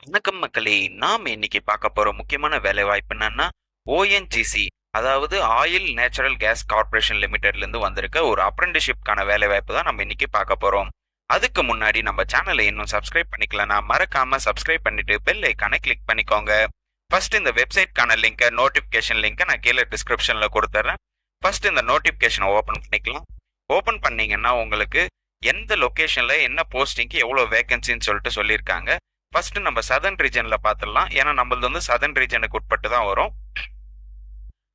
வணக்கம் மக்களே! நாம இன்னைக்கு பார்க்க போற முக்கியமான வேலைவாய்ப்பு என்னன்னா, ஓஎன்ஜிசி அதாவது ஆயில் நேச்சுரல் கேஸ் கார்ப்பரேஷன் லிமிடெட்லேருந்து வந்திருக்க ஒரு அப்ரென்டிஸ்ஷிப்கான வேலைவாய்ப்பு தான் நம்ம இன்னைக்கு பார்க்க போறோம். அதுக்கு முன்னாடி நம்ம சேனலை இன்னும் சப்ஸ்கிரைப் பண்ணிக்கலனா, மறக்காம சப்ஸ்கிரைப் பண்ணிட்டு பெல் ஐகானை கிளிக் பண்ணிக்கோங்க. ஃபர்ஸ்ட் இந்த வெப்சைட்கான லிங்கை, நோட்டிஃபிகேஷன் லிங்கை நான் கீழே டிஸ்கிரிப்ஷன்ல கொடுத்துட்றேன். ஃபர்ஸ்ட் இந்த நோட்டிஃபிகேஷனை ஓப்பன் பண்ணிக்கலாம். ஓப்பன் பண்ணீங்கன்னா உங்களுக்கு எந்த லொகேஷன்ல என்ன போஸ்டிங்க்கு எவ்வளோ வேகன்சின்னு சொல்லிட்டு சொல்லியிருக்காங்க. ஃபர்ஸ்ட் நம்ம சதர்ன் ரீஜன்ல பார்த்துடலாம். ஏன்னா நம்மளது வந்து சதர்ன் ரீஜனுக்கு உட்பட்டு தான் வரும்.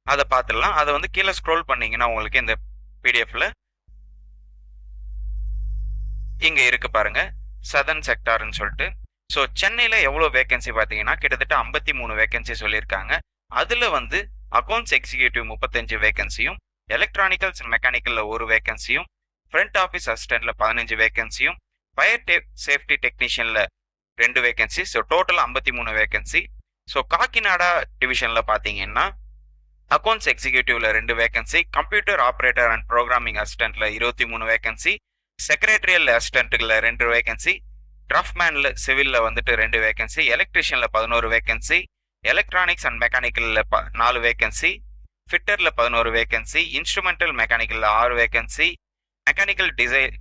அதை பார்த்துடலாம். அதை வந்து கீழே ஸ்க்ரோல் பண்ணீங்கன்னா உங்களுக்கு இந்த பிடிஎஃப்ல இங்க இருக்கு பாருங்க, சதர்ன் செக்டார்னு சொல்லிட்டு. ஸோ சென்னையில எவ்வளோ வேகன்சி பார்த்தீங்கன்னா கிட்டத்தட்ட 53 வேகன்சி சொல்லியிருக்காங்க. அதுல வந்து அக்கௌண்ட்ஸ் எக்ஸிக்யூட்டிவ் 35 வேகன்சியும், எலக்ட்ரானிக்கல்ஸ் அண்ட் மெக்கானிக்கல்ல ஒரு வேகன்சியும், ஃப்ரண்ட் ஆஃபீஸ் அசிஸ்டன்ட்ல 15 வேகன்சியும், ஃபயர் சேஃப்டி டெக்னீஷியன்ல 2 vacancy. So total 53 vacancy. So Kakinada டிவிஷன்ல பார்த்தீங்கன்னா அக்கௌண்ட்ஸ் எக்ஸிக்யூட்டிவ்ல 2 vacancy, computer operator and programming அசிஸ்டன்ட்ல 23 வேகன்சி, செக்ரட்டரியல் அசிஸ்டன்ட்ல 2 வேகன்சி, டிராஃப்ட்மேன்ல சிவில்ல வந்துட்டு 2 வேகன்சி, எலக்ட்ரிஷியன்ல 11 வேகன்சி, எலக்ட்ரானிக்ஸ் அண்ட் மெக்கானிக்கல்ல 4 வேகன்சி, ஃபிட்டர்ல 11 வேகன்சி, இன்ஸ்ட்ருமெண்டல் மெக்கானிக்கல்ல 6 வேகன்சி, மெக்கானிக்கல்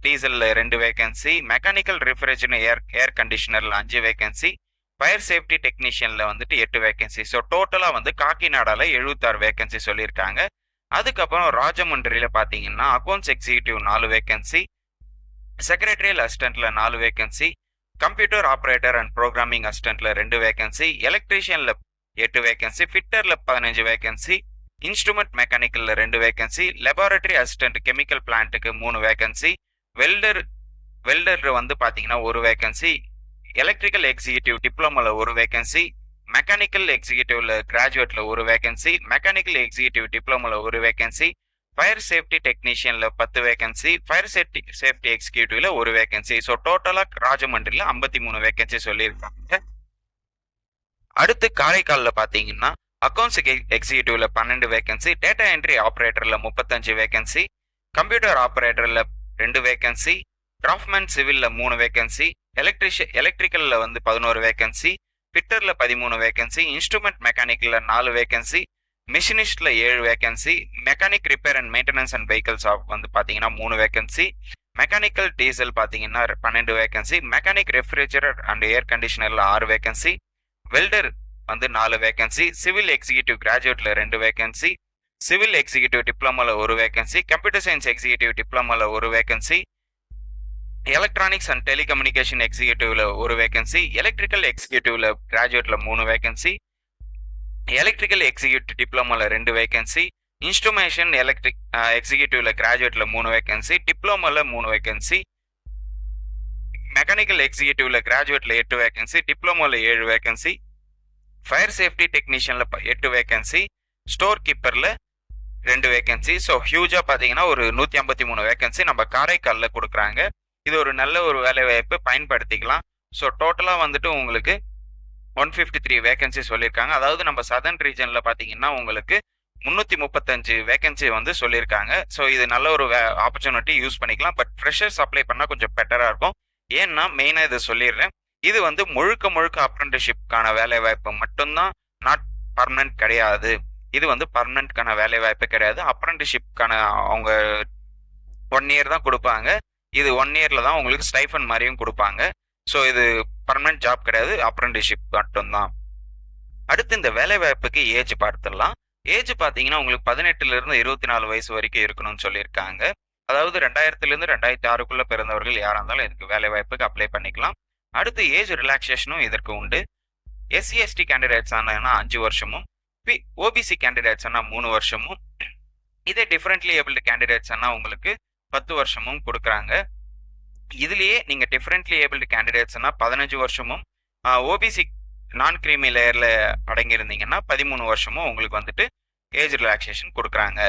டீசல்ல 2 வேகன்சி, மெக்கானிக்கல் ரெஃப்ரிஜரேஷன் ஏர் கண்டிஷனர்ல 5 வேகன்சி, ஃபயர் சேஃப்டி டெக்னீஷியன்ல வந்துட்டு 8 வேகன்சி. ஸோ டோட்டலா வந்து காக்கிநாடால 76 வேகன்சி சொல்லியிருக்காங்க. அதுக்கப்புறம் ராஜமுந்திரியில பாத்தீங்கன்னா அக்கௌண்ட்ஸ் எக்ஸிக்யூட்டிவ் 4 வேகன்சி, செக்ரட்டரியல் அசிஸ்டன்ட்ல 4 vacancy, computer operator and programming அசிஸ்டன்ட்ல 2 வேகன்சி, எலக்ட்ரீஷியன்ல 8 வேகன்சி, ஃபிட்டர்ல 15 வேகன்சி, இன்ஸ்ட்ருமெண்ட் மெக்கானிக்கல்ல 2 வேகன்சி, லெபார்டரி அசிஸ்டன்ட் கெமிக்கல் பிளான்ட்டுக்கு 3 வேகன்சி, வெல்டர் வந்து பாத்தீங்கன்னா 1 வேகன்சி, எலக்ட்ரிக்கல் எக்ஸிக்யூட்டிவ் டிப்ளமோல 1 வேகன்சி, மெக்கானிக்கல் எக்ஸிக்யூட்டிவ்ல கிராஜுவேட்ல 1 வேகன்சி, மெக்கானிக்கல் எக்ஸிக்யூட்டிவ் டிப்ளமோல 1 வேகன்சி, ஃபயர் சேஃப்டி டெக்னீஷியன்ல 10 வேகன்சி, ஃபயர் சேஃப்டி எக்ஸிக்யூட்டிவ்ல 1 வேகன்சி. ஸோ டோட்டலா ராஜமன்றில 53 வேகன்சி சொல்லியிருக்காங்க. அடுத்து காரைக்கால்ல பாத்தீங்கன்னா அக்கௌண்ட்ஸ் எக்ஸிக்யூட்டிவ்ல 12 வேகன்சி, டேட்டா என்ட்ரி ஆப்ரேட்டர்ல 35 வேகன்சி, கம்ப்யூட்டர் ஆப்ரேட்டர்ல 2 வேகன்சி, டிராஃப்ட்மேன் சிவில்ல 3 வேகன்சி, எலக்ட்ரிக்கல்ல வந்து 11 வேகன்சி, ஃபிட்டர்ல 13 வேகன்சி, இன்ஸ்ட்ருமெண்ட் மெக்கானிக்கல்ல 4 வேகன்சி, மிஷினிஸ்ட்ல 7 vacancy, mechanic repair and maintenance and vehicles வந்து பாத்தீங்கன்னா 3 வேகன்சி, மெக்கானிக்கல் டீசல் பாத்தீங்கன்னா 12 vacancy, mechanic refrigerator and air கண்டிஷனர்ல 6 வேகன்சி, வெல்டர் வந்து 4 வேகன்சி, சிவில் எக்ஸிக்யூட்டிவ் கிராஜுவேட்ல 2 வேகன்சி, சிவில் எக்ஸிக்யூட்டிவ் டிப்ளமோல 1 வேகன்சி, கம்ப்யூட்டர் சயின்ஸ் எக்ஸிக்யூட்டிவ் டிப்ளமோல 1 வேகன்சி, எலக்ட்ரானிக்ஸ் அண்ட் டெலிகம்யூனிகேஷன் எக்ஸிக்யூட்டிவ்ல 1 vacancy, electrical எக்ஸிக்யூட்டிவ்ல கிராஜுவேட்ல 3 வேகன்சி, எலக்ட்ரிக்கல் எக்ஸிக்யூட்டிவ் டிப்ளமோல 2 வேகன்சி, இன்ஸ்ட்ருமேஷன் எக்ஸிக்யூட்டிவ்ல கிராஜுவேட்ல 3 வேகன்சி, டிப்ளமோல 3 வேகன்சி, மெக்கானிக்கல் எக்ஸிக்யூட்டிவ்ல கிராஜுவேட்ல 8 வேகன்சி, டிப்ளமோல 7 வேகன்சி, ஃபயர் சேஃப்டி டெக்னீஷியன்ல 8 வேகன்சி, ஸ்டோர் கீப்பர்ல 2 வேகன்சி. ஸோ ஹியூஜா பாத்தீங்கன்னா ஒரு 153 வேகன்சி நம்ம காரைக்கால்ல கொடுக்குறாங்க. இது ஒரு நல்ல ஒரு வேலை வாய்ப்பு, பயன்படுத்திக்கலாம். ஸோ டோட்டலா வந்துட்டு உங்களுக்கு 153 வேகன்சி சொல்லியிருக்காங்க. அதாவது நம்ம சதர்ன் ரீஜன்ல பாத்தீங்கன்னா உங்களுக்கு 335 வேகன்சி வந்து சொல்லியிருக்காங்க. ஸோ இது நல்ல ஒரு ஆப்பர்ச்சுனிட்டி, யூஸ் பண்ணிக்கலாம். பட் ஃப்ரெஷர்ஸ் அப்ளை பண்ணா கொஞ்சம் பெட்டரா இருக்கும். ஏன்னா மெயினா இதை சொல்லிடுறேன், இது வந்து முழுக்க அப்ரெண்டிஸ்ஷிப்கான வேலை வாய்ப்பு மட்டும்தான், நாட் பர்மனன்ட் கிடையாது. இது வந்து பர்மனன்ட்கான வேலை வாய்ப்பு கிடையாது. அப்ரெண்டிஸ்ஷிப்கான அவங்க 1 இயர் தான் கொடுப்பாங்க. இது 1 இயர்ல தான் உங்களுக்கு ஸ்டைஃபன் மாதிரியும் கொடுப்பாங்க. ஸோ இது பர்மனன்ட் ஜாப் கிடையாது, அப்ரெண்டிஸ்ஷிப் மட்டும்தான். அடுத்து இந்த வேலை வாய்ப்புக்கு ஏஜ் பார்த்துடலாம். ஏஜ் பாத்தீங்கன்னா உங்களுக்கு 18ல இருந்து 24 வயசு வரைக்கும் இருக்கணும்னு சொல்லியிருக்காங்க. அதாவது 2000 இருந்து 2006க்குள்ள பிறந்தவர்கள் யாரா இருந்தாலும் இதுக்கு வேலை வாய்ப்புக்கு அப்ளை பண்ணிக்கலாம். அடுத்து ஏஜ் ரிலாக்ஸேஷனும் இதற்கு உண்டு. எஸ்சி எஸ்டி கேண்டிடேட்ஸ் ஆனா 5 வருஷமும், ஓபிசி கேண்டிடேட்ஸ் ஆனா 3 வருஷமும், இதே டிஃபரெண்ட்லி ஏபிள்டு கேண்டிடேட்ஸ் ஆனா உங்களுக்கு 10 வருஷமும் கொடுக்குறாங்க. இதுலயே நீங்க டிஃபரெண்ட்லி ஏபிள்டு கேண்டிடேட்ஸ்னா 15 வருஷமும், ஓபிசி நான் கிரீமி லேயர்ல அடங்கியிருந்தீங்கன்னா 13 வருஷமும் உங்களுக்கு வந்துட்டு ஏஜ் ரிலாக்ஸேஷன் கொடுக்குறாங்க.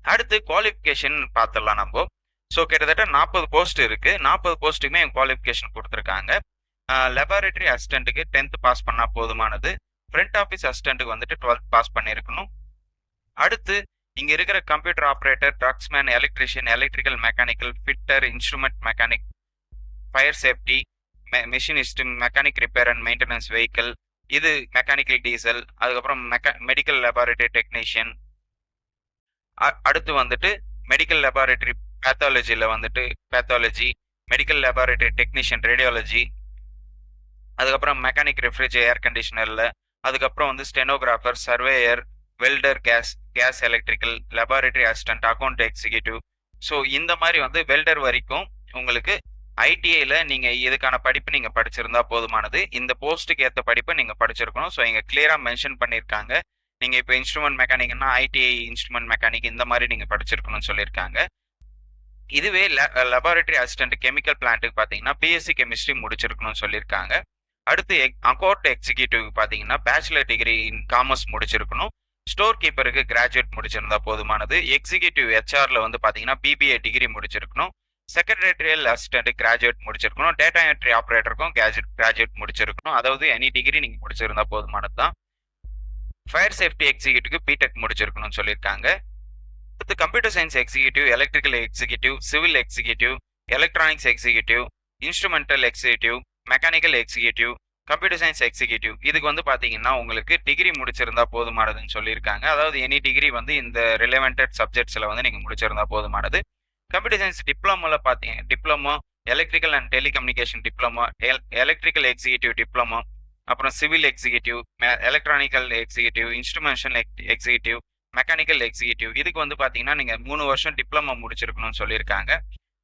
அடுத்து குவாலிஃபிகேஷன் பார்த்துடலாம் நம்ம. ஸோ கிட்டத்தட்ட 40 போஸ்ட் இருக்கு. 40 போஸ்ட்டுக்குமே குவாலிஃபிகேஷன் கொடுத்துருக்காங்க. லெபார்டரி அசிஸ்டன்ட்டுக்கு 10th பாஸ் பண்ணா போதுமானது. ஃப்ரண்ட் ஆஃபீஸ் அசிஸ்டன்ட்டுக்கு வந்துட்டு 12th பாஸ் பண்ணியிருக்கணும். அடுத்து இங்க இருக்கிற computer operator, draftsman, electrician, electrical mechanical, fitter, instrument mechanic, fire safety, machinist, mechanic repair and maintenance vehicle, இது மெக்கானிக்கல் டீசல். அதுக்கப்புறம் மெடிக்கல் லேபார்டரி டெக்னீஷியன். அடுத்து வந்துட்டு மெடிக்கல் லேபார்டரி பேத்தாலஜியில் வந்துட்டு pathology, medical laboratory technician radiology, அதுக்கப்புறம் மெக்கானிக் ரெஃப்ரிஜ் ஏர் கண்டிஷனரில், அதுக்கப்புறம் வந்து stenographer, surveyor, welder, gas electrical, laboratory assistant, account executive. So இந்த மாதிரி வந்து வெல்டர் வரைக்கும் உங்களுக்கு ஐடிஐல நீங்க இதுக்கான படிப்பு நீங்க படிச்சிருந்தா போதுமானது. இந்த போஸ்ட்டுக்கு ஏற்ற படிப்பை நீங்க படிச்சிருக்கணும். ஸோ இங்க கிளியரா மென்ஷன் பண்ணியிருக்காங்க. நீங்க இப்போ இன்ஸ்ட்ருமெண்ட் மெக்கானிக்னா ஐடிஐ இன்ஸ்ட்ருமெண்ட் மெக்கானிக் இந்த மாதிரி நீங்க படிச்சிருக்கணும்னு சொல்லியிருக்காங்க. இதுவே லெபார்டரி அசிஸ்டன்ட் கெமிக்கல் பிளான்ட்டுக்கு பார்த்தீங்கன்னா பிஎஸ்சி கெமிஸ்ட்ரி முடிச்சிருக்கணும்னு சொல்லியிருக்காங்க. அடுத்து அக்கௌண்ட் எக்ஸிக்யூட்டிவ் பார்த்தீங்கன்னா பேச்சுலர் டிகிரி இன் காமர்ஸ் முடிச்சிருக்கணும். ஸ்டோர் கீப்பருக்கு கிராஜுவேட் முடிச்சிருந்தா போதுமானது. எக்ஸிக்யூட்டிவ் ஹெச்ஆர்ல வந்து பார்த்தீங்கன்னா பிபிஏ டிகிரி முடிச்சிருக்கணும். செக்ரட்டரியல் அசிஸ்டன்ட் கிராஜுவேட் முடிச்சிருக்கணும். டேட்டா என்ட்ரி ஆப்ரேட்டருக்கும் கிராஜுவேட் முடிச்சிருக்கணும். அதாவது எனி டிகிரி நீங்க முடிச்சிருந்தா போதுமானது தான். ஃபயர் சேஃப்டி எக்ஸிக்யூட்டிவ்க்கு பிடெக் முடிச்சிருக்கணும்னு சொல்லியிருக்காங்க. அடுத்து computer science executive, electrical executive, civil executive, electronics executive, instrumental executive, mechanical executive, computer science executive. இதுக்கு வந்து பார்த்தீங்கன்னா உங்களுக்கு டிகிரி முடிச்சிருந்தா போதுமானதுன்னு சொல்லியிருக்காங்க. அதாவது எனி டிகிரி வந்து இந்த ரிலவெண்டட் சப்ஜெக்ட்ஸில் வந்து நீங்கள் முடிச்சிருந்தா போதுமானது. கம்ப்யூட்டர் சயின்ஸ் டிப்ளமோவில் பார்த்தீங்க diploma, electrical and telecommunication diploma, electrical executive diploma, அப்புறம் civil executive, electronical executive, instrumentation executive, mechanical executive. இதுக்கு வந்து பார்த்தீங்கன்னா நீங்கள் 3 வருஷம் டிப்ளமோ முடிச்சிருக்கணும்னு சொல்லியிருக்காங்க.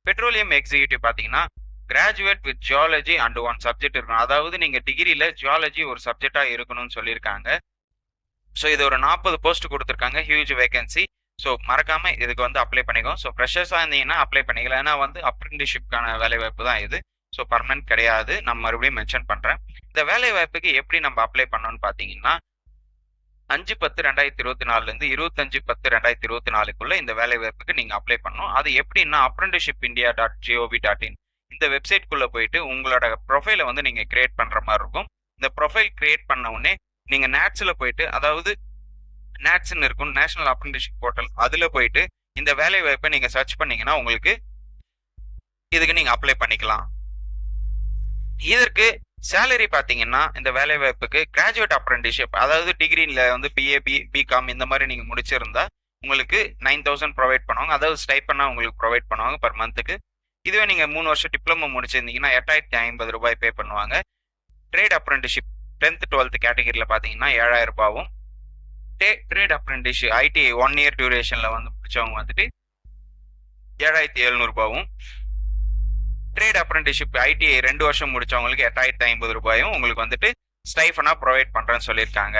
பெட்ரோலியம் எக்ஸிக்யூட்டிவ் பார்த்தீங்கன்னா graduate with geology and 1 subject இருக்கணும். அதாவது நீங்கள் டிகிரியில் ஜியாலஜி ஒரு சப்ஜெக்டாக இருக்கணும்னு சொல்லியிருக்காங்க. ஸோ இது ஒரு 40 போஸ்ட் கொடுத்துருக்காங்க, ஹியூஜ் வேகன்சி. ஸோ மறக்காம இதுக்கு வந்து அப்ளை பண்ணிக்கோங்க. ஸோ ஃப்ரெஷர்ஸாக இருந்தீங்கன்னா அப்ளை பண்ணிக்கலாம். ஏன்னா வந்து அப்ரெண்டிஷிப்கான வேலை வாய்ப்பு தான் இது. ஸோ பர்மனன்ட் கிடையாது. நான் மறுபடியும் மென்ஷன் பண்ணுறேன். இந்த வேலை வாய்ப்புக்கு எப்படி நம்ம அப்ளை பண்ணணும்னு பார்த்தீங்கன்னா 5/10/2024 25/10/2024 இந்த வேலை வாய்ப்புக்கு நீங்கள் அப்ளை பண்ணணும். அது எப்படின்னா apprenticeshipindia.gov.in இந்த வெப்சைட்குள்ள போயிட்டு உங்களோட ப்ரொஃபைலை வந்து நீங்கள் கிரியேட் பண்ணுற மாதிரி இருக்கும். இந்த ப்ரொஃபைல் கிரியேட் பண்ண உடனே நீங்கள் நேட்ஸில் போயிட்டு, அதாவது நேட்ஸ்ன்னு இருக்கும், நேஷனல் அப்ரெண்டிஷிப் போர்ட்டல், அதில் போயிட்டு இந்த வேலை வாய்ப்பை நீங்கள் சர்ச் பண்ணீங்கன்னா உங்களுக்கு இதுக்கு நீங்கள் அப்ளை பண்ணிக்கலாம். இதற்கு சேலரி பார்த்தீங்கன்னா இந்த வேலை வாய்ப்புக்கு கிராஜுவேட் அப்ரெண்டிஷிப், அதாவது டிகிரியில் வந்து பிஏ, பிகாம் இந்த மாதிரி நீங்கள் முடிச்சிருந்தா உங்களுக்கு 9,000 ப்ரொவைட் பண்ணுவாங்க. அதாவது ஸ்டைப்பன்னா உங்களுக்கு ப்ரொவைட் பண்ணுவாங்க பர் மந்த்துக்கு. இதுவே நீங்கள் 3 வருஷம் டிப்ளமோ முடிச்சிருந்தீங்கன்னா 8,050 ரூபாய் பே பண்ணுவாங்க. ட்ரேட் அப்ரெண்டிஷிப் 10th 12th கேட்டகரியில் பார்த்தீங்கன்னா 7,000 ரூபாவும், ட்ரேட் அப்ரெண்டிஷிப் ஐடிஐ 1 இயர் டியூரேஷனில் வந்து முடிச்சவங்க வந்துட்டு 7,700 ரூபாவும், ட்ரேட் அப்ரெண்டிஷிப் ஐடிஐ 2 வருஷம் முடிச்சவங்களுக்கு 8,050 ரூபாயும் உங்களுக்கு வந்துட்டு ஸ்டைஃபனாக ப்ரொவைட் பண்ணுறேன்னு சொல்லியிருக்காங்க.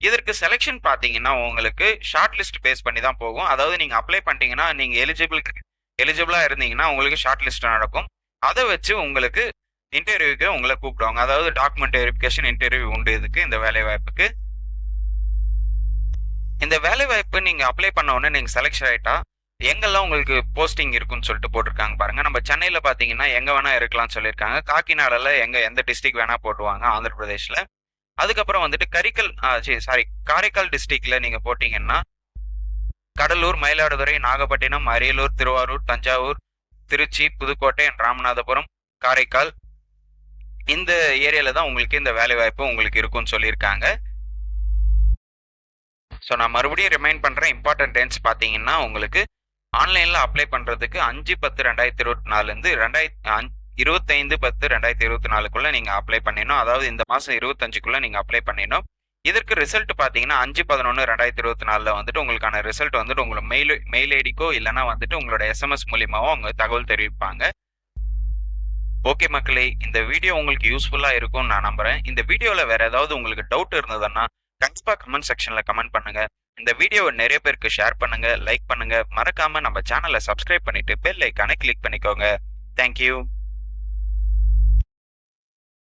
இதற்கு செலெக்ஷன் பார்த்தீங்கன்னா உங்களுக்கு ஷார்ட் லிஸ்ட் பேஸ் பண்ணி தான் போகும். அதாவது நீங்கள் அப்ளை பண்ணிட்டீங்கன்னா நீங்கள் எலிஜிபிளாக இருந்தீங்கன்னா உங்களுக்கு ஷார்ட் லிஸ்ட் நடக்கும். அதை வச்சு உங்களுக்கு இன்டர்வியூக்கு உங்களை கூப்பிடுவாங்க. அதாவது டாக்குமெண்ட் வெரிஃபிகேஷன் இன்டர்வியூ உண்டு இதுக்கு, இந்த வேலை வாய்ப்புக்கு. இந்த வேலை வாய்ப்பு நீங்கள் அப்ளை பண்ண உடனே நீங்கள் செலக்ஷன் ஆகிட்டா எங்கெல்லாம் உங்களுக்கு போஸ்டிங் இருக்குன்னு சொல்லிட்டு போட்டிருக்காங்க பாருங்க. நம்ம சென்னையில் பார்த்தீங்கன்னா எங்கே வேணா இருக்கலாம்னு சொல்லியிருக்காங்க. காக்கிநாடால எந்த டிஸ்ட்ரிக்ட் வேணா போட்டுவாங்க, ஆந்திர பிரதேஷ்ல. அதுக்கப்புறம் வந்துட்டு காரைக்கால் டிஸ்ட்ரிக்ட்ல நீங்க போட்டீங்கன்னா கடலூர், மயிலாடுதுறை, நாகப்பட்டினம், அரியலூர், திருவாரூர், தஞ்சாவூர், திருச்சி, புதுக்கோட்டை, ராமநாதபுரம், காரைக்கால் இந்த ஏரியால தான் உங்களுக்கு இந்த வேலை வாய்ப்பு உங்களுக்கு இருக்கும்னு சொல்லியிருக்காங்க. ஸோ நான் மறுபடியும் ரிமைண்ட் பண்றேன், இம்பார்ட்டன்ட் டேட்ஸ் பார்த்தீங்கன்னா உங்களுக்கு ஆன்லைன்ல அப்ளை பண்றதுக்கு 5/10/2024 25/10/2024 நீங்க அப்ளை பண்ணிடணும். அதாவது இந்த மாசம் 25க்குள்ள நீங்க அப்ளை பண்ணிடணும். இதற்கு ரிசல்ட் பார்த்தீங்கன்னா 5/11/2024 வந்துட்டு உங்களுக்கான ரிசல்ட் வந்துட்டு உங்களுக்கு மெயில் ஐடிக்கோ இல்லைன்னா வந்துட்டு உங்களோட எஸ்எம்எஸ் மூலியமாவோ அவங்க தகவல் தெரிவிப்பாங்க. ஓகே மக்களே, இந்த வீடியோ உங்களுக்கு யூஸ்ஃபுல்லா இருக்கும்னு நான் நம்புறேன். இந்த வீடியோல வேற ஏதாவது உங்களுக்கு டவுட் இருந்ததுன்னா கண்டிப்பா கமெண்ட் செக்ஷன்ல கமெண்ட் பண்ணுங்க. இந்த வீடியோவை நிறைய பேருக்கு ஷேர் பண்ணுங்க, லைக் பண்ணுங்க. மறக்காம நம்ம சேனலை சப்ஸ்கிரைப் பண்ணிட்டு பெல் ஐக்கானை கிளிக் பண்ணிக்கோங்க. தேங்க்யூ.